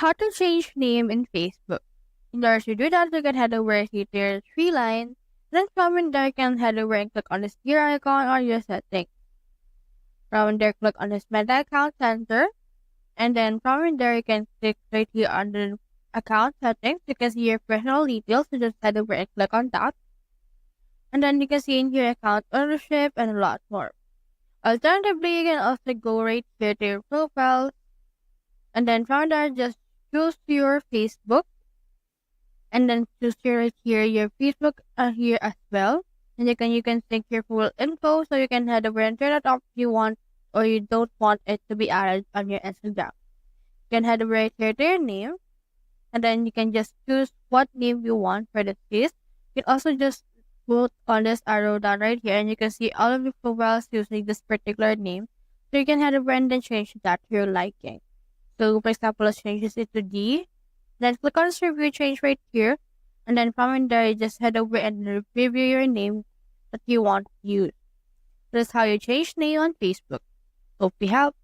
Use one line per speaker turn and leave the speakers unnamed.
How to change name in Facebook. In order to do that, you can head over here to your three line. Then from in there, you can head over and click on this gear icon or your settings. From there, click on this Meta Account Center. And then from in there, you can click right here on the account settings. You can see your personal details. So just head over and click on that. And then you can see in here account ownership and a lot more. Alternatively, you can also go right here to your profile. And then from there, just choose your Facebook. And then choose right here your Facebook here as well. And you can sync your full info, so you can head over and turn it off if you want or you don't want it to be added on your Instagram. You can head over right here to your name, and then you can just choose what name you want for this case. You can also just put on this arrow down right here, and you can see all of your profiles using this particular name. So you can head over and then change that to your liking. So for example, let's change this to D. Then click on this review change right here. And then from in there, you just head over and review your name that you want to use. That's how you change name on Facebook. Hope you help.